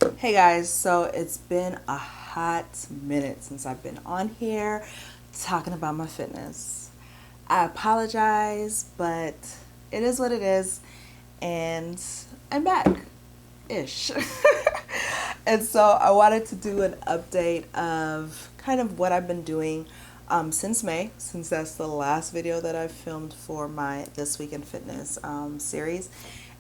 Hey guys, so it's been a hot minute since I've been on here talking about my fitness. I apologize, but it is what it is, and I'm back ish. And so I wanted to do an update of kind of what I've been doing since May, since that's the last video that I've filmed for my This Week in Fitness series,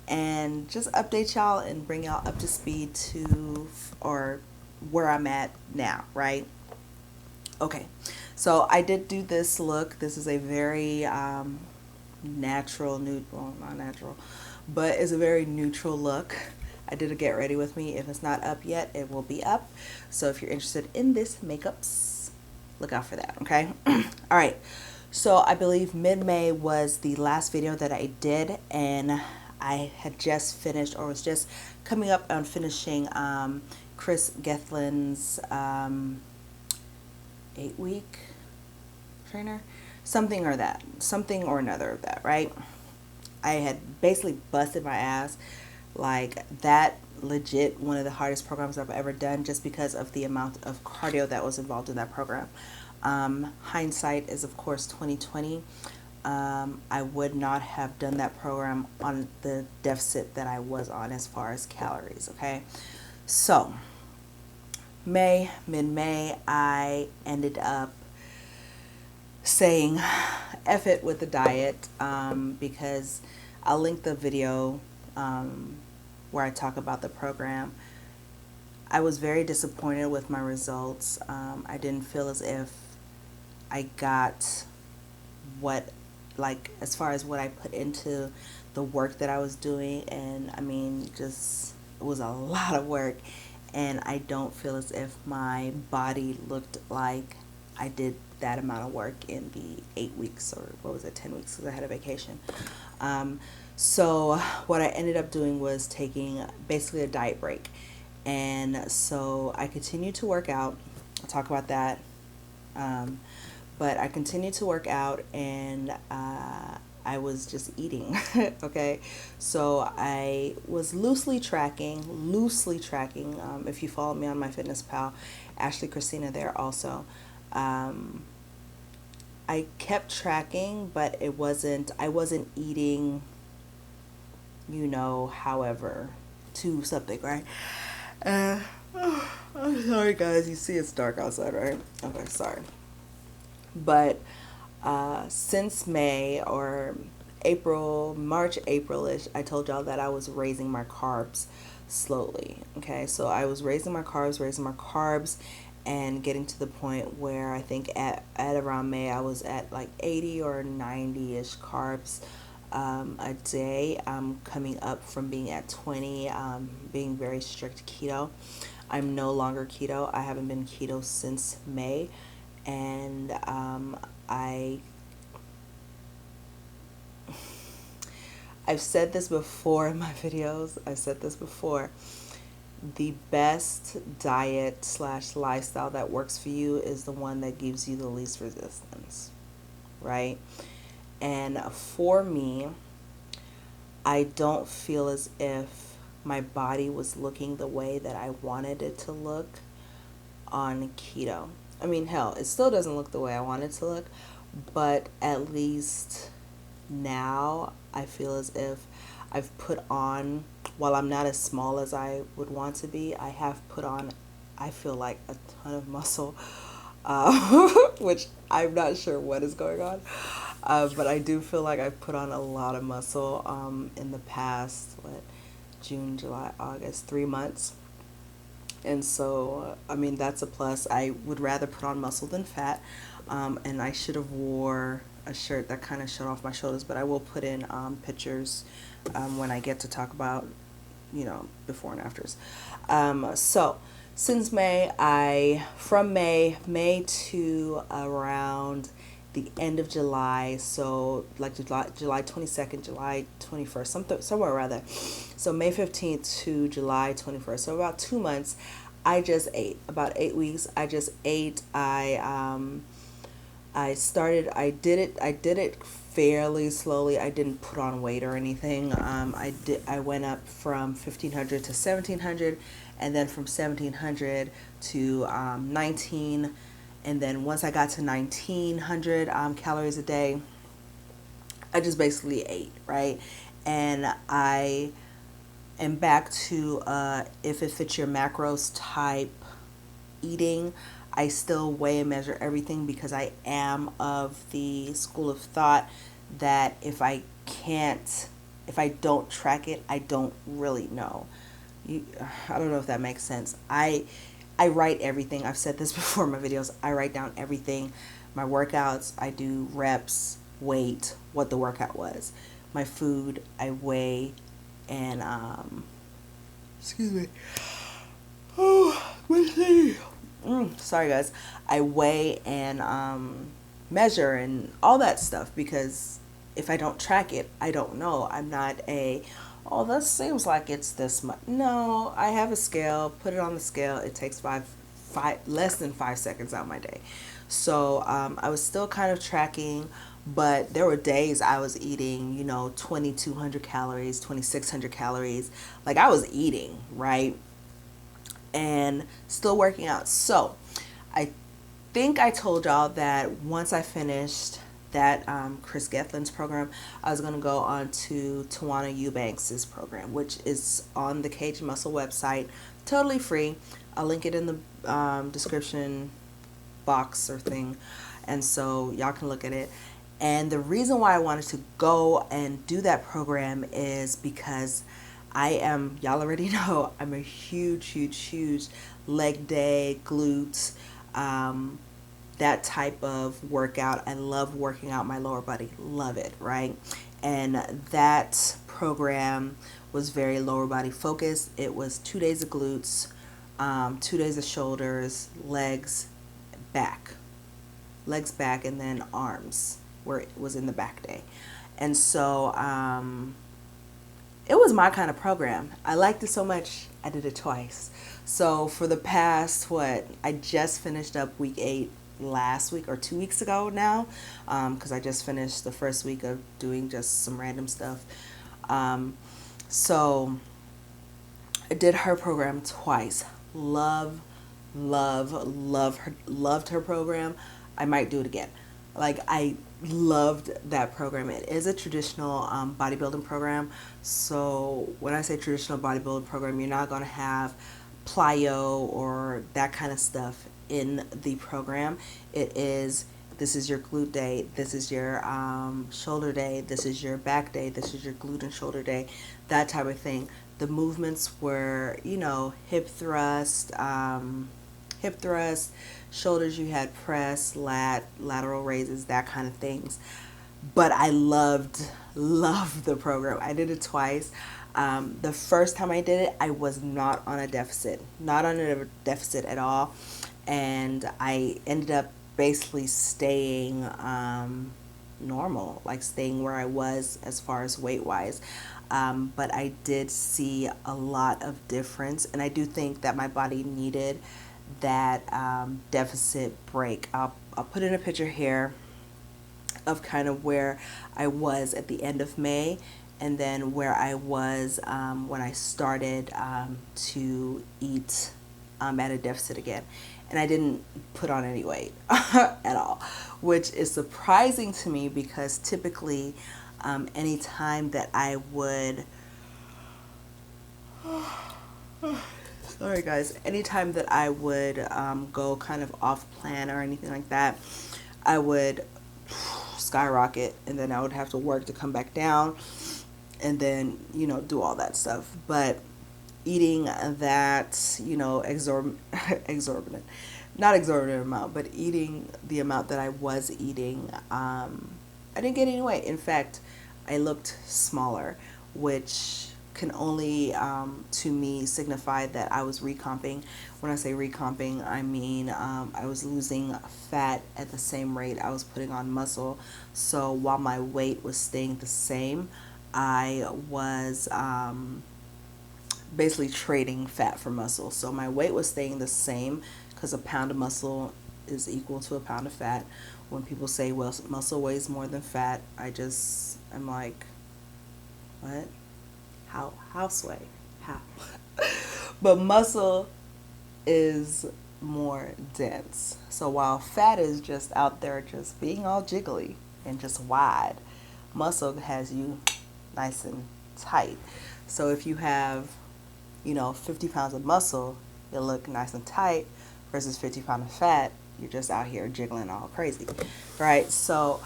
and just update y'all and bring y'all up to speed to or where I'm at now, right? Okay, so I did do this look. This is a very natural, nude, well, not natural, but it's a very neutral look. I did a get ready with me. If it's not up yet, it will be up. So if you're interested in this makeups, look out for that, okay? All right. So I believe mid-May was the last video that I did, and I had just finished or was just coming up on finishing Chris Gethlin's 8-week trainer, something or another of that, right? I had basically busted my ass, like that, legit one of the hardest programs I've ever done, just because of the amount of cardio that was involved in that program. Hindsight is of course 2020. I would not have done that program on the deficit that I was on as far as calories. Okay, so mid-May, I ended up saying F it with the diet, because I'll link the video where I talk about the program. I was very disappointed with my results. I didn't feel as if I got what, like, as far as what I put into the work that I was doing. And I mean, just, it was a lot of work. And I don't feel as if my body looked like I did that amount of work in the 8 weeks, or what was it, 10 weeks, because I had a vacation. So what I ended up doing was taking basically a diet break. And so I continued to work out. I'll talk about that. But I continued to work out, and I was just eating. Okay, so I was loosely tracking. If you follow me on my Fitness Pal, Ashley Christina there also. I kept tracking, but I wasn't eating, however, to something, right? Uh, I'm sorry, guys. You see, it's dark outside, right? Okay, sorry. But since May or April, March, April-ish, I told y'all that I was raising my carbs slowly. Okay, so I was raising my carbs, and getting to the point where I think at around May I was at like 80 or 90-ish carbs a day. I'm coming up from being at 20, being very strict keto. I'm no longer keto. I haven't been keto since May, and I I've said this before in my videos. I've said this before. The best diet slash lifestyle that works for you is the one that gives you the least resistance, right? And for me, I don't feel as if my body was looking the way that I wanted it to look on keto. I mean, hell, it still doesn't look the way I want it to look, but at least now I feel as if I've put on, while I'm not as small as I would want to be, I have put on, I feel like, a ton of muscle, which I'm not sure what is going on. But I do feel like I've put on a lot of muscle in the past, June, July, August, 3 months. And so, I mean, that's a plus. I would rather put on muscle than fat. And I should have wore a shirt that kind of showed off my shoulders, but I will put in pictures when I get to talk about, before and afters. So since from May to around the end of July, so like July 22nd, July 21st, somewhere around there. So May 15th to July 21st, so about 2 months, I just ate. About 8 weeks, I just ate. I did it fairly slowly. I didn't put on weight or anything. I went up from 1,500 to 1,700, and then from 1700 to 19, and then once I got to 1900 calories a day, I just basically ate, right? And I am back to if it fits your macros type eating. I still weigh and measure everything because I am of the school of thought that if I don't track it, I don't really know. I don't know if that makes sense. I write everything. I've said this before in my videos. I write down everything. My workouts, I do reps, weight, what the workout was. My food, I weigh and excuse me. Oh, let's see. Sorry guys. I weigh and measure and all that stuff because if I don't track it, I don't know. I'm not oh, this seems like it's this much. No, I have a scale, put it on the scale. It takes less than 5 seconds out of my day. So I was still kind of tracking, but there were days I was eating, 2,200 calories, 2,600 calories. Like I was eating, right? And still working out. So I think I told y'all that once I finished that Chris Gethlin's program, I was going to go on to Tawana Eubanks's program, which is on the Cage Muscle website, totally free. I'll link it in the description box or thing, and so y'all can look at it. And the reason why I wanted to go and do that program is because y'all already know, I'm a huge leg day, glutes, that type of workout. I love working out my lower body, love it, right? And that program was very lower body focused. It was 2 days of glutes, 2 days of shoulders, legs, back, and then arms, where it was in the back day. And so it was my kind of program. I liked it so much, I did it twice. So for the past, I just finished up week 8 last week or 2 weeks ago now, because I just finished the first week of doing just some random stuff. So I did her program twice. Loved her program. I might do it again. Like I loved that program. It is a traditional bodybuilding program. So when I say traditional bodybuilding program, you're not going to have plyo or that kind of stuff in the program. This is your glute day, this is your shoulder day, this is your back day, this is your glute and shoulder day, that type of thing. The movements were, hip thrust, shoulders you had press, lateral raises, that kind of things. But I loved the program. I did it twice. The first time I did it, I was not on a deficit at all. And I ended up basically staying normal, like staying where I was as far as weight wise. But I did see a lot of difference, and I do think that my body needed that deficit break. I'll put in a picture here of kind of where I was at the end of May, and then where I was when I started to eat at a deficit again. And I didn't put on any weight at all, which is surprising to me because typically any time that I would sorry guys, anytime that I would go kind of off plan or anything like that, I would skyrocket, and then I would have to work to come back down, and then do all that stuff. But eating that exorbitant, not exorbitant amount, but eating the amount that I was eating, I didn't get any weight. In fact, I looked smaller, which can only to me signify that I was recomping. When I say recomping, I mean I was losing fat at the same rate I was putting on muscle. So while my weight was staying the same, I was basically trading fat for muscle. So my weight was staying the same because a pound of muscle is equal to a pound of fat. When people say, well, muscle weighs more than fat, I'm like, what? How sway? How? But muscle is more dense. So while fat is just out there just being all jiggly and just wide, muscle has you nice and tight. So if you have, 50 pounds of muscle, you'll look nice and tight versus 50 pounds of fat, you're just out here jiggling all crazy, right? So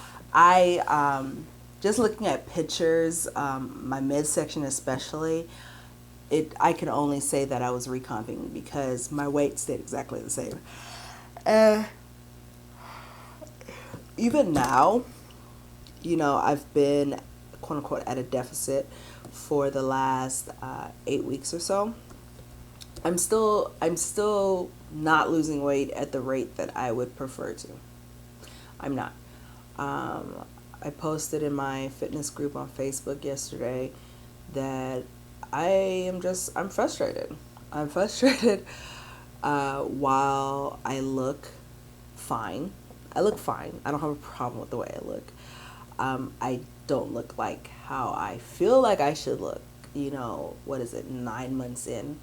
just looking at pictures, my midsection especially, I can only say that I was recomping because my weight stayed exactly the same. Uh, Even now, I've been quote unquote at a deficit for the last 8 weeks or so. I'm still not losing weight at the rate that I would prefer to. I'm not. I posted in my fitness group on Facebook yesterday that I'm frustrated. I'm frustrated while I look fine. I look fine. I don't have a problem with the way I look. I don't look like how I feel like I should look. What is it, 9 months in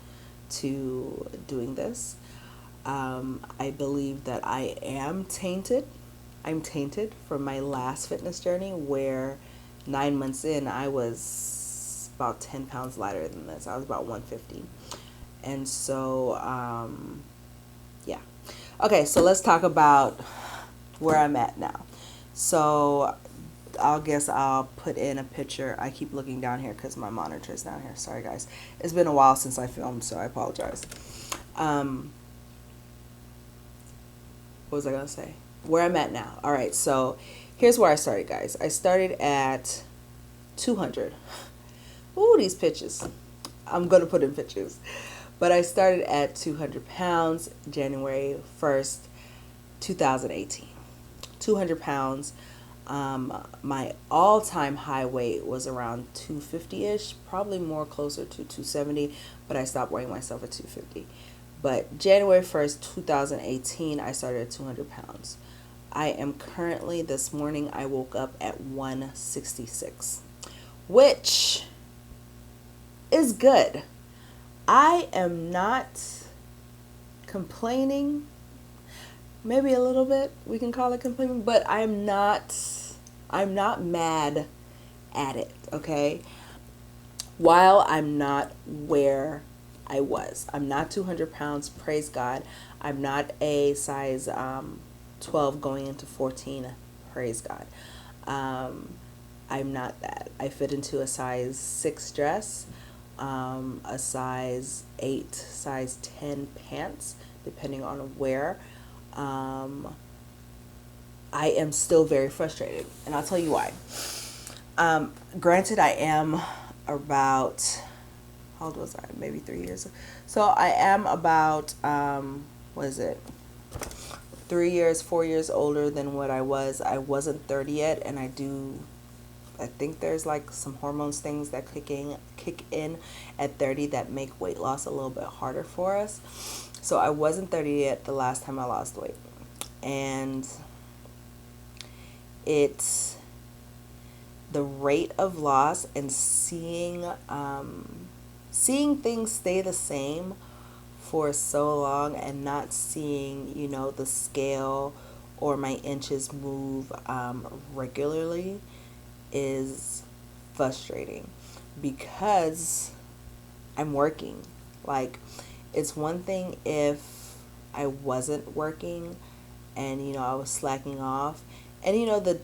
to doing this? I believe that I am tainted. I'm tainted from my last fitness journey where 9 months in, I was about 10 pounds lighter than this. I was about 150. And so, yeah. Okay, so let's talk about where I'm at now. So I'll put in a picture. I keep looking down here because my monitor is down here. Sorry, guys. It's been a while since I filmed, so I apologize. What was I going to say? Where I'm at now. All right, so here's where I started, guys. I started at 200. Ooh, these pictures. I'm going to put in pictures. But I started at 200 pounds January 1st, 2018. 200 pounds. My all-time high weight was around 250-ish, probably more closer to 270, but I stopped weighing myself at 250. But January 1st, 2018, I started at 200 pounds. I am currently, this morning, I woke up at 166, which is good. I am not complaining. Maybe a little bit, we can call it complaining, but I'm not mad at it, okay? While I'm not where I was. I'm not 200 pounds, praise God. I'm not a size 12 going into 14, praise God. I'm not that. I fit into a size 6 dress, a size 8, size 10 pants, depending on where. I am still very frustrated, and I'll tell you why. Granted, I am about, how old was I? Maybe 3 years. So I am about, 3 years, 4 years older than what I was. I wasn't 30 yet, and I think there's like some hormones things that kick in at 30 that make weight loss a little bit harder for us. So I wasn't 30 yet the last time I lost weight. And it's the rate of loss and seeing things stay the same for so long and not seeing, the scale or my inches move regularly is frustrating because I'm working. Like, it's one thing if I wasn't working and, I was slacking off. And,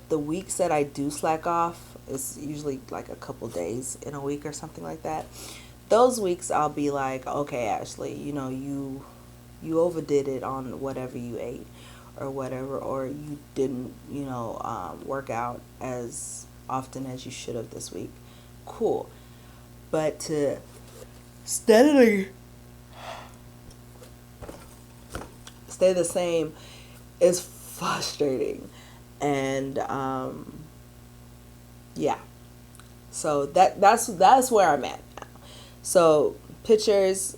the weeks that I do slack off is usually like a couple days in a week or something like that. Those weeks I'll be like, okay, Ashley, you overdid it on whatever you ate or whatever, or you didn't, work out as often as you should have this week. Cool. But to steadily stay the same is frustrating. And yeah. So that's where I'm at now. So pictures,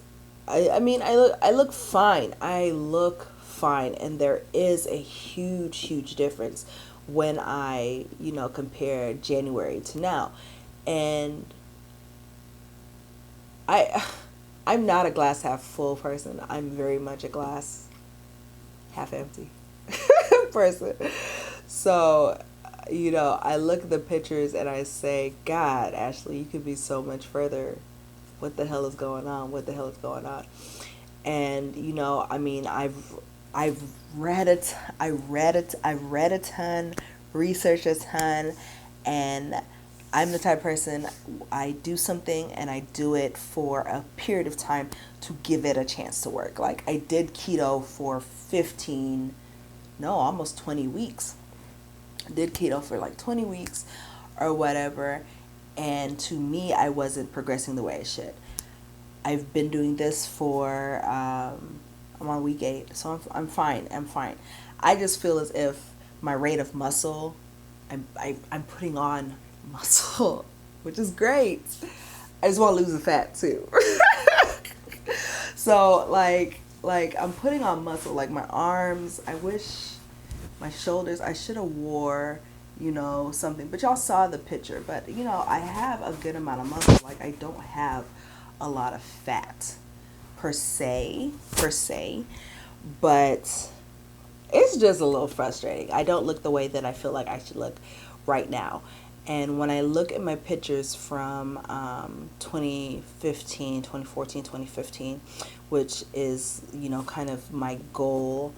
I look fine. I look fine, and there is a huge difference when I, compare January to now. And I'm not a glass half full person. I'm very much a glass half empty person. So, I look at the pictures and I say, God, Ashley, you could be so much further. What the hell is going on? What the hell is going on? And I mean, I've read it. I read a ton, researched a ton, and I'm the type of person, I do something and I do it for a period of time to give it a chance to work. Like I did keto for 15, no, almost 20 weeks. I did keto for like 20 weeks or whatever. And to me, I wasn't progressing the way I should. I've been doing this for, I'm on week 8, so I'm fine. I'm fine. I just feel as if my rate of muscle, I'm putting on muscle, which is great. I just want to lose the fat too. So like I'm putting on muscle, like my arms. I wish my shoulders. I should have wore, something. But y'all saw the picture. But I have a good amount of muscle. Like I don't have a lot of fat per se, but it's just a little frustrating. I don't look the way that I feel like I should look right now. And when I look at my pictures from 2015, 2014, 2015, which is, kind of my goal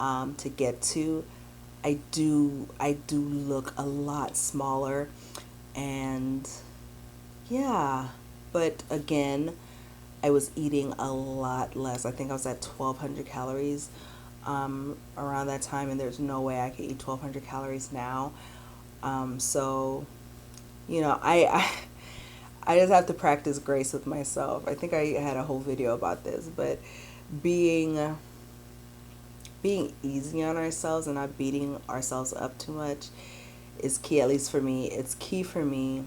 to get to, I do look a lot smaller. And yeah, but again, I was eating a lot less. I think I was at 1,200 calories around that time, and there's no way I could eat 1,200 calories now. So, I just have to practice grace with myself. I think I had a whole video about this, but being easy on ourselves and not beating ourselves up too much is key. At least for me, it's key for me.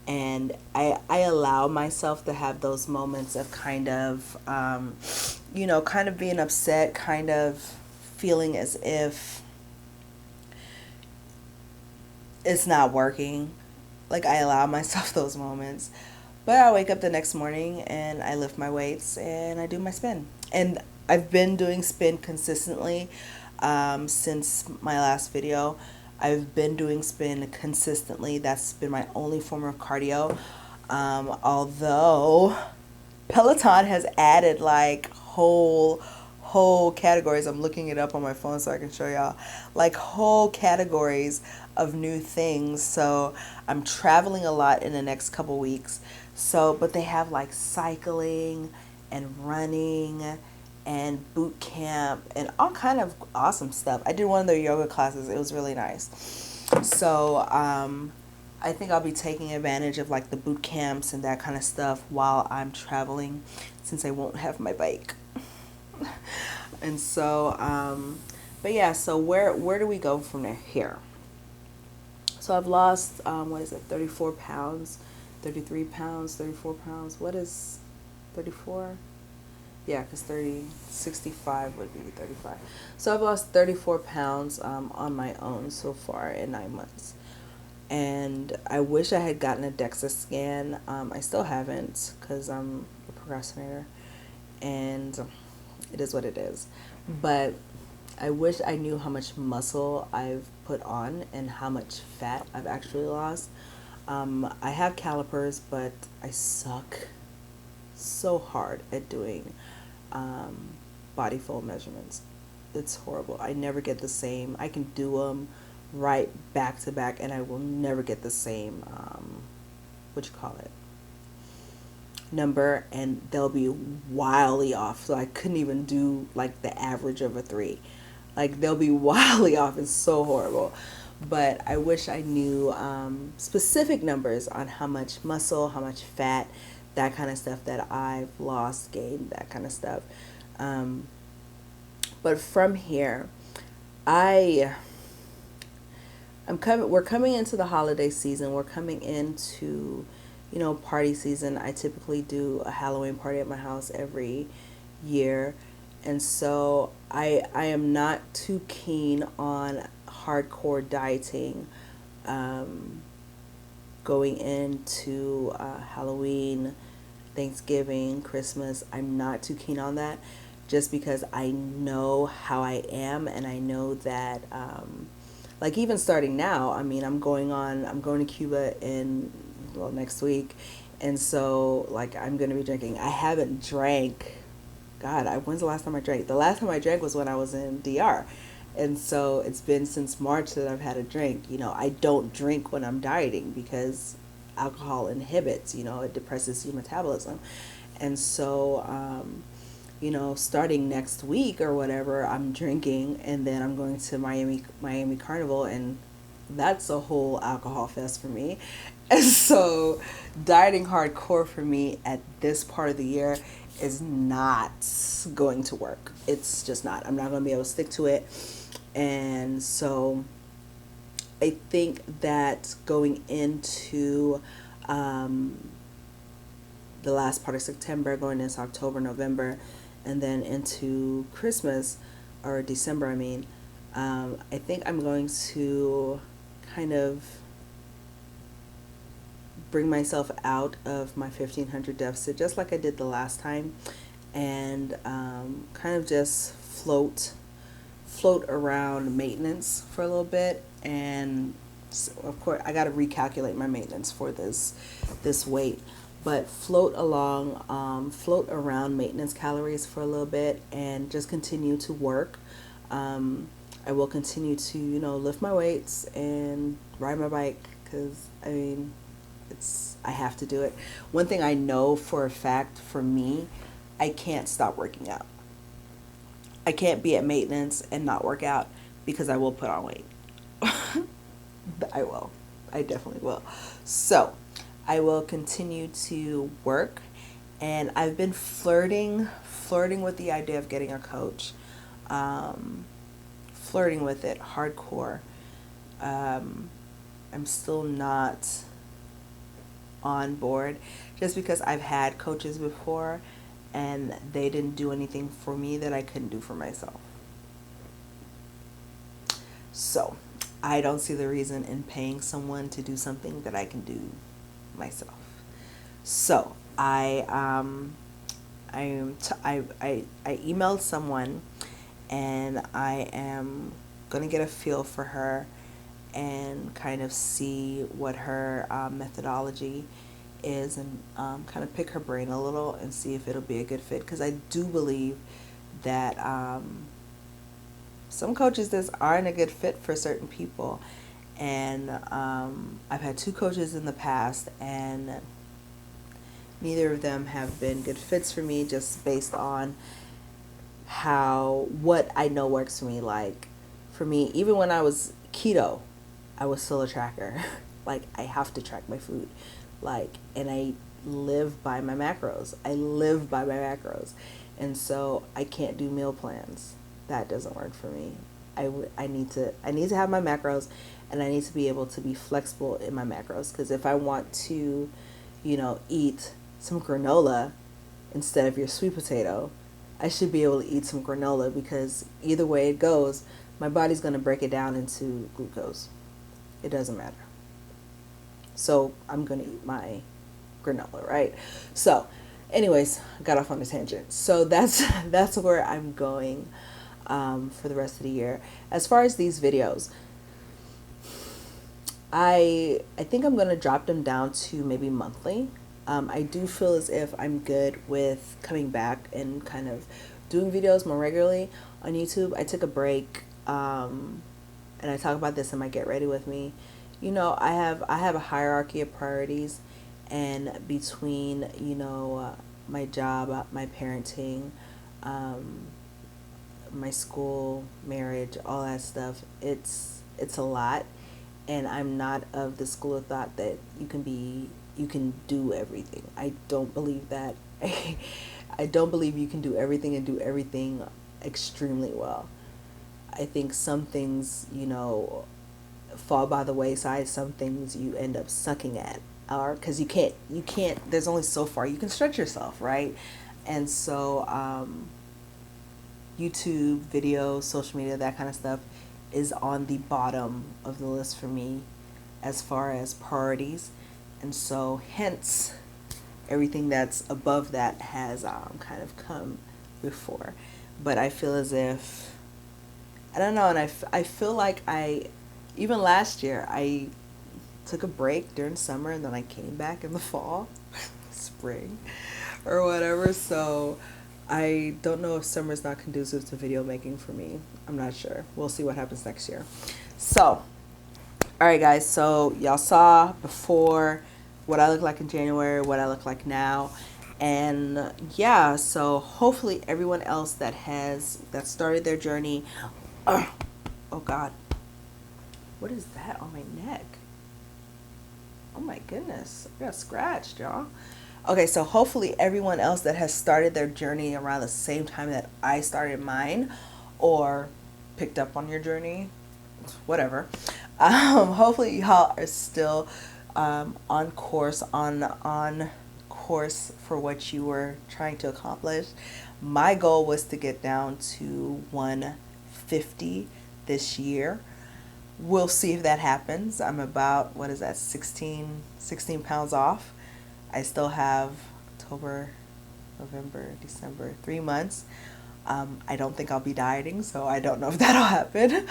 And I allow myself to have those moments of kind of, kind of being upset, kind of feeling as if it's not working. Like I allow myself those moments. But I wake up the next morning and I lift my weights and I do my spin. And I've been doing spin consistently since my last video. I've been doing spin consistently. That's been my only form of cardio. Although Peloton has added like whole categories. I'm looking it up on my phone so I can show y'all. Like whole categories of new things. So I'm traveling a lot in the next couple weeks. So, but they have like cycling and running and boot camp and all kind of awesome stuff. I did one of their yoga classes. It was really nice. So, I think I'll be taking advantage of like the boot camps and that kind of stuff while I'm traveling, since I won't have my bike. And so, but yeah, so where do we go from there here? So I've lost, 34 pounds, 33 pounds, 34 pounds. What is 34? Yeah, because 65 would be 35. So I've lost 34 pounds on my own so far in 9 months. And I wish I had gotten a DEXA scan. I still haven't because I'm a procrastinator. And it is what it is. But I wish I knew how much muscle I've put on and how much fat I've actually lost. I have calipers, but I suck so hard at doing body fold measurements. It's horrible. I never get the same. I can do them right back to back, and I will never get the same, number, and they'll be wildly off. So I couldn't even do like the average of a 3. Like they'll be wildly off. It's so horrible. But I wish I knew specific numbers on how much muscle, how much fat, that kind of stuff that I've lost, gained, that kind of stuff. But from here, we're coming into the holiday season. We're coming into, party season. I typically do a Halloween party at my house every year. And so I am not too keen on hardcore dieting going into Halloween Thanksgiving, Christmas, I'm not too keen on that, just because I know how I am, and I know that like even starting now, I mean, I'm going to Cuba in, well, next week, and so like I'm going to be drinking. I haven't drank. God, when's the last time I drank? The last time I drank was when I was in DR. And so it's been since March that I've had a drink. You know, I don't drink when I'm dieting because alcohol inhibits, it depresses your metabolism. And so, starting next week or whatever, I'm drinking, and then I'm going to Miami Carnival, and that's a whole alcohol fest for me. And so dieting hardcore for me at this part of the year is not going to work. It's just not. I'm not going to be able to stick to it. And so I think that going into the last part of September, going into October, November, and then into Christmas, or December, I mean, I think I'm going to kind of bring myself out of my 1500 deficit, just like I did the last time, and kind of just float around maintenance for a little bit. And so of course I got to recalculate my maintenance for this weight, but float around maintenance calories for a little bit, and just continue to work. I will continue to lift my weights and ride my bike, because I mean, I have to do it. One thing I know for a fact, for me, I can't stop working out. I can't be at maintenance and not work out, because I will put on weight. I will. I definitely will. So I will continue to work, and I've been flirting with the idea of getting a coach, flirting with it hardcore. I'm still not on board, just because I've had coaches before and they didn't do anything for me that I couldn't do for myself. So I don't see the reason in paying someone to do something that I can do myself. So I emailed someone, and I am gonna get a feel for her and kind of see what her methodology is, and kind of pick her brain a little and see if it'll be a good fit, because I do believe that some coaches just aren't a good fit for certain people. And I've had 2 coaches in the past, and neither of them have been good fits for me, just based on what I know works for me. Like, for me, even when I was keto, I was still a tracker. Like, I have to track my food. Like, and I live by my macros. And so I can't do meal plans. That doesn't work for me. I need to have my macros, and I need to be able to be flexible in my macros, because if I want to, eat some granola instead of your sweet potato, I should be able to eat some granola, because either way it goes, my body's going to break it down into glucose. It doesn't matter. So I'm going to eat my granola, right? So anyways, I got off on a tangent. So that's where I'm going for the rest of the year. As far as these videos, I think I'm going to drop them down to maybe monthly. I do feel as if I'm good with coming back and kind of doing videos more regularly on YouTube. I took a break, and I talk about this in my Get Ready With Me. I have a hierarchy of priorities, and between my job, my parenting, my school, marriage, all that stuff, it's a lot. And I'm not of the school of thought that you can do everything. I don't believe that. I don't believe you can do everything and do everything extremely well. I think some things, fall by the wayside. Some things you end up sucking at, or because you can't, there's only so far you can stretch yourself, right? And so YouTube, video, social media, that kind of stuff is on the bottom of the list for me as far as priorities. And so hence everything that's above that has kind of come before. But I feel as if, I don't know, and I feel like even last year, I took a break during summer and then I came back in the fall, spring, or whatever. So I don't know if summer's not conducive to video making for me. I'm not sure. We'll see what happens next year. So, all right, guys. So y'all saw before what I look like in January, what I look like now. And yeah, so hopefully everyone else that started their journey. Oh God, what is that on my neck? Oh my goodness, I got scratched, y'all. Okay, so hopefully everyone else that has started their journey around the same time that I started mine, or picked up on your journey, whatever. Hopefully y'all are still on course, on course for what you were trying to accomplish. My goal was to get down to 150 this year. We'll see if that happens. I'm about, what is that, 16 pounds off. I still have October, November, December, 3 months. I don't think I'll be dieting, so I don't know if that'll happen.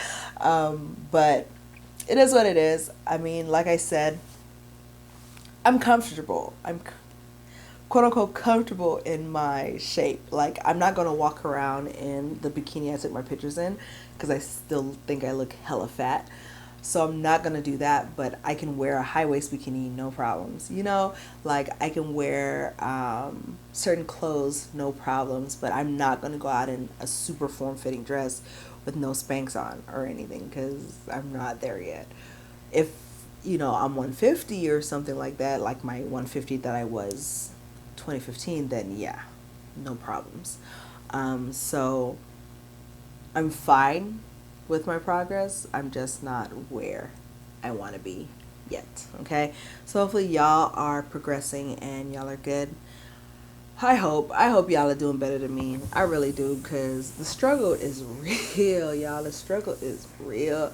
But it is what it is. I mean, like I said, I'm comfortable. I'm quote unquote comfortable in my shape. Like, I'm not going to walk around in the bikini I took my pictures in because I still think I look hella fat. So I'm not going to do that, but I can wear a high waist bikini, no problems. You know, like I can wear certain clothes, no problems, but I'm not going to go out in a super form fitting dress with no Spanx on or anything because I'm not there yet. If, I'm 150 or something like that, like my 150 that I was 2015, then yeah, no problems. So I'm fine with my progress. I'm just not where I want to be yet. Okay, so hopefully y'all are progressing and y'all are good. I hope y'all are doing better than me. I really do, because the struggle is real, y'all. The struggle is real.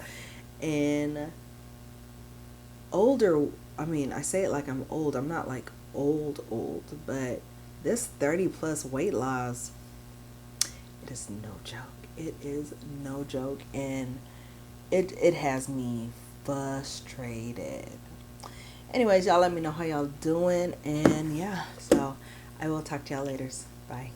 And older, I mean, I say it like I'm old. I'm not like old, but this 30 plus weight loss, it is no joke. It is no joke, and it has me frustrated. Anyways, y'all let me know how y'all doing, and yeah, so I will talk to y'all later. Bye.